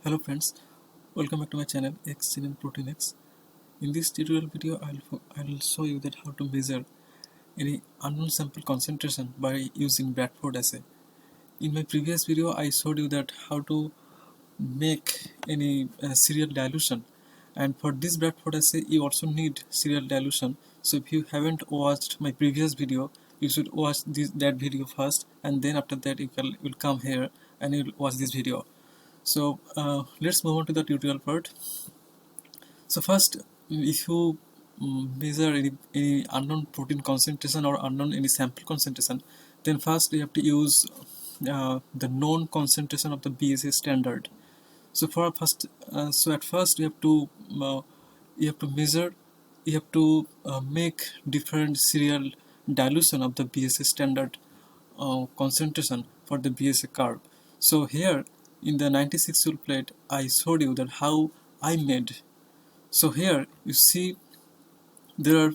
Hello friends, welcome back to my channel Xgene Protein X. In this tutorial video, I'll show you that how to measure any unknown sample concentration by using Bradford assay. In my previous video, I showed you that how to make any serial dilution, and for this Bradford assay, you also need serial dilution. So if you haven't watched my previous video, you should watch that video first, and then after that you'll come here and you'll watch this video. So let's move on to the tutorial part. So first, if you measure any unknown protein concentration or unknown any sample concentration, then first you have to use the known concentration of the BSA standard. So for first, so at first you have to measure, you have to make different serial dilution of the BSA standard concentration for the BSA curve. So here in the 96 joule plate, I showed you that how I made. So here you see there are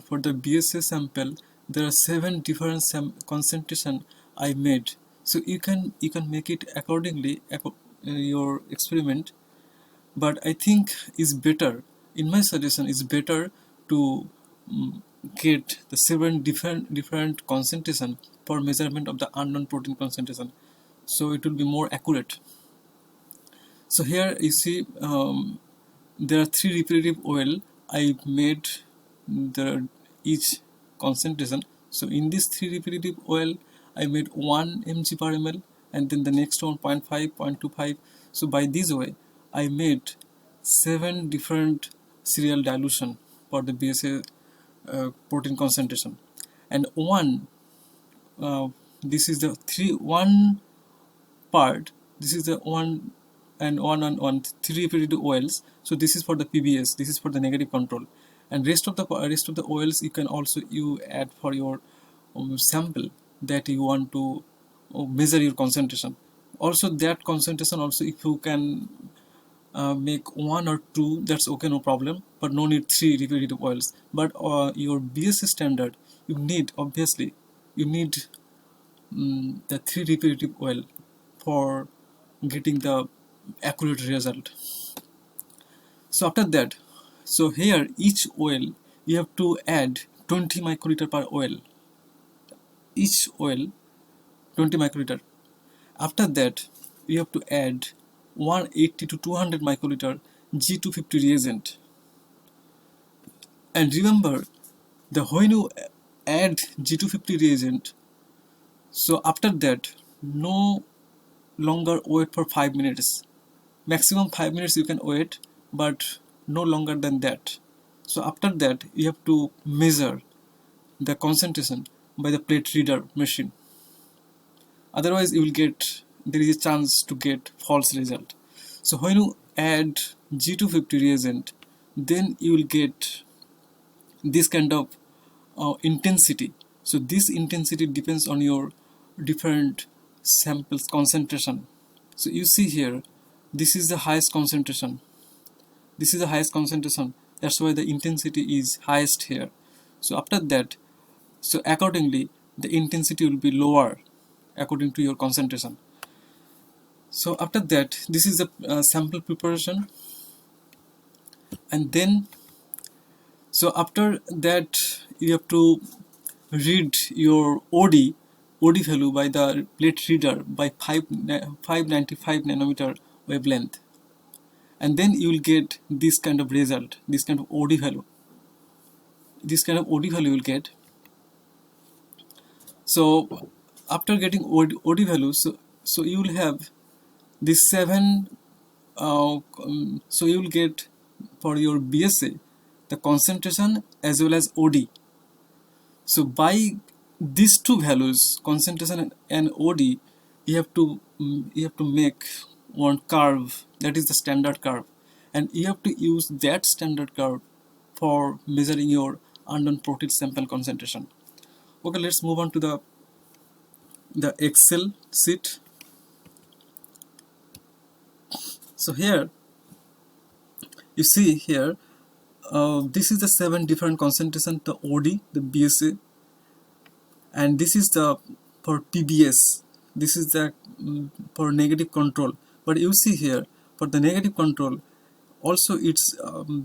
for the BSA sample there are 7 different concentration I made. So you can make it accordingly your experiment, but I think is better, in my suggestion is better to get the 7 different concentration for measurement of the unknown protein concentration, so it will be more accurate. So here you see there are 3 repetitive oil I made the each concentration. So in this 3 repetitive oil I made 1 mg per ml, and then the next one 0.5, 0.25. So by this way I made 7 different serial dilution for the BSA protein concentration, and one this is the one part, this is the one and one 3 repetitive oils. So this is for the PBS, this is for the negative control, and rest of the oils you can also add for your sample that you want to measure your concentration. Also that concentration also, if you can make 1 or 2, that's okay, no problem, but no need 3 repetitive oils. But your BSA standard, you need, obviously you need the 3 repetitive oil for getting the accurate result. So after that, so here each oil you have to add 20 microliter per oil, each oil 20 microliter. After that you have to add 180 to 200 microliter G250 reagent. And remember, the when you add G250 reagent, so after that no longer wait for 5 minutes, maximum 5 minutes you can wait, but no longer than that. So after that you have to measure the concentration by the plate reader machine, otherwise you will get, there is a chance to get false result. So when you add G250 reagent, then you will get this kind of intensity. So this intensity depends on your different samples concentration. So you see here, this is the highest concentration, this is the highest concentration, that's why the intensity is highest here. So after that, so accordingly the intensity will be lower according to your concentration. So after that, this is the sample preparation, and then so after that you have to read your OD value by the plate reader by 595 nanometer wavelength, and then you will get this kind of result, this kind of OD value, this kind of OD value you will get. So after getting OD value, so you will have these 7 so you will get for your BSA the concentration as well as OD. So by these two values, concentration and OD, you have to make one curve, that is the standard curve, and you have to use that standard curve for measuring your unknown protein sample concentration. Okay, let's move on to the Excel sheet. So here you see here, this is the 7 different concentration, the OD, the BSA, and this is the for PBS, this is the for negative control. But you see here for the negative control, also it's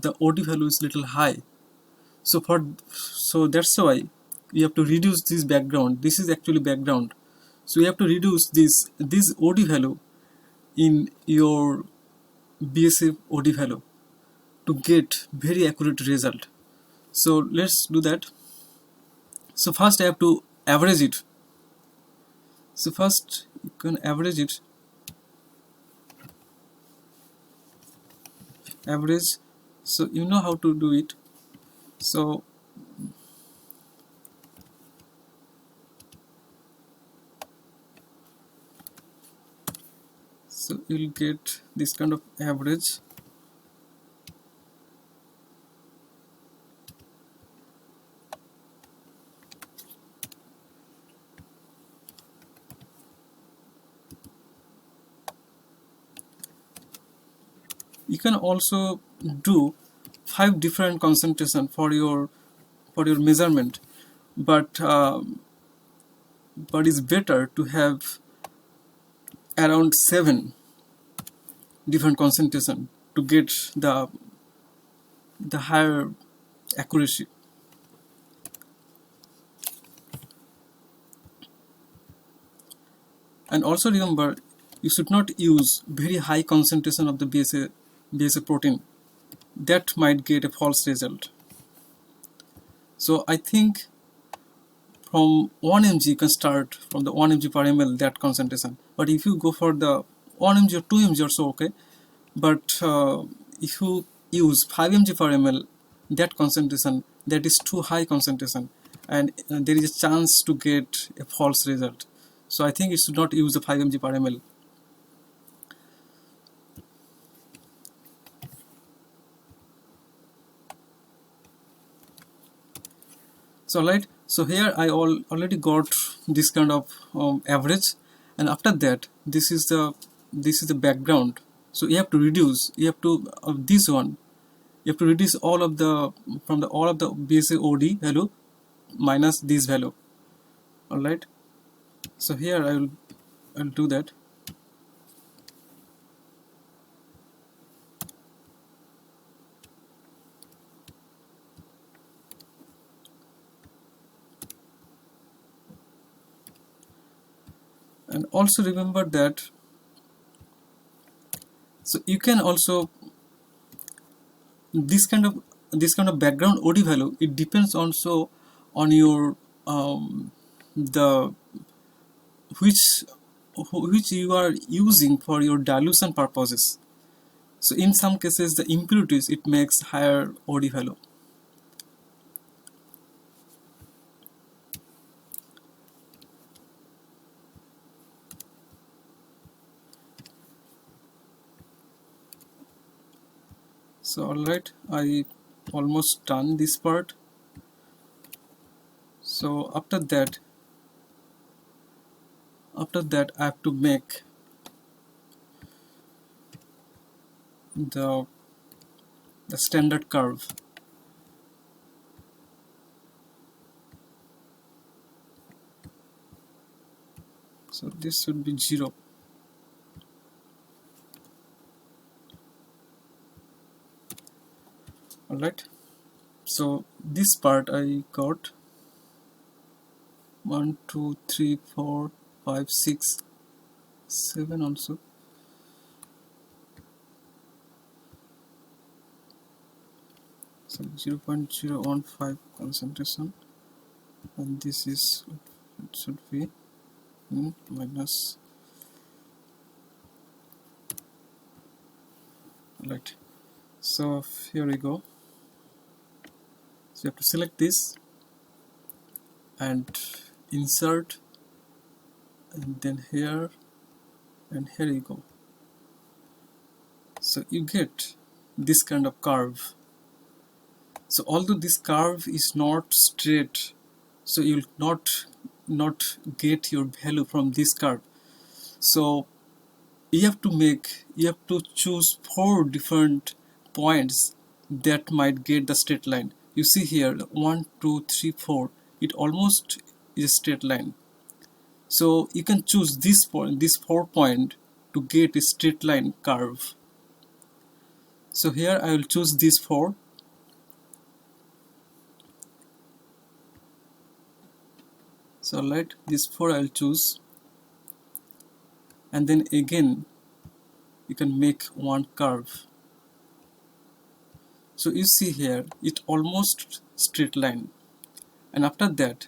the OD value is little high. So that's why you have to reduce this background. This is actually background, so you have to reduce this OD value in your BSA OD value to get very accurate result. So let's do that. So first I have to average it. So first you can average it. Average. So you know how to do it. So you'll get this kind of average. You can also do 5 different concentration for your measurement, but it's better to have around 7 different concentration to get the higher accuracy. And also remember, you should not use very high concentration of the BSA protein. That might get a false result. So I think from 1 mg you can start from the 1 mg per ml that concentration. But if you go for the 1 mg or 2 mg or so, okay. But if you use 5 mg per ml, that concentration, that is too high concentration, and there is a chance to get a false result. So I think you should not use the 5 mg per ml. So right, so here I already got this kind of average, and after that this is the background. So you have to reduce, you have to this one, you have to reduce all of the BSA OD value minus this value. All right, so here I'll do that. And also remember that, so you can also this kind of background OD value, it depends also on your the which you are using for your dilution purposes. So in some cases the impurities, it makes higher OD value. So alright, I almost done this part. So after that I have to make the standard curve. So this should be 0. Alright, so this part I got 1 2 3 4 5 6 7 also. So 0.015 concentration, and this is, it should be minus. Right, so here we go. So you have to select this and insert, and then here, and here you go. So you get this kind of curve. So although this curve is not straight, so you'll not get your value from this curve. So you have to choose 4 different points that might get the straight line. You see here 1 2 3 4, it almost is a straight line. So you can choose this 4 point to get a straight line curve. So here I will choose these 4. So let this 4 I will choose, and then again you can make one curve. So you see here it almost straight line, and after that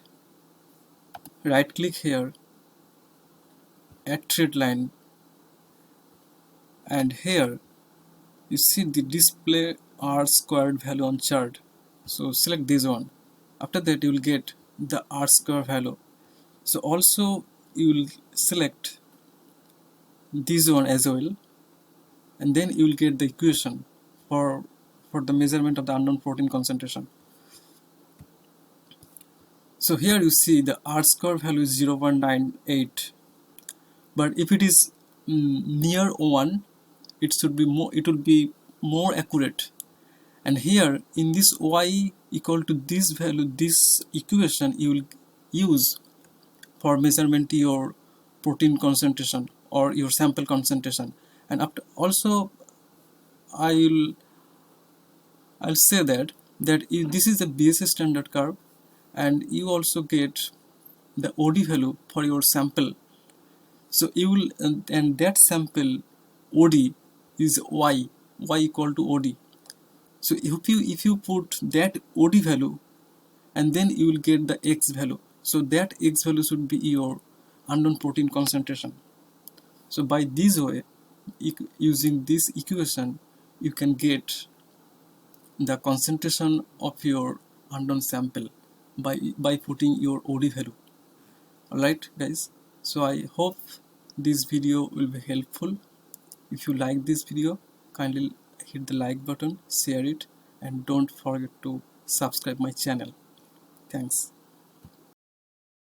right click here, add thread line, and here you see the display r squared value on chart. So select this one. After that you will get the r square value. So also you will select this one as well, and then you will get the equation for the measurement of the unknown protein concentration. So here you see the r square value is 0.98, but if it is near 1, it will be more accurate. And here in this y equal to this value, this equation you will use for measurement your protein concentration or your sample concentration. And after also I'll say that this is the BSA standard curve, and you also get the OD value for your sample. So you will and that sample OD is y equal to OD. So if you put that OD value, and then you will get the X value. So that X value should be your unknown protein concentration. So by this way, using this equation, you can get the concentration of your unknown sample by putting your OD value. Alright guys, so I hope this video will be helpful. If you like this video, kindly hit the like button, share it, and don't forget to subscribe my channel. Thanks.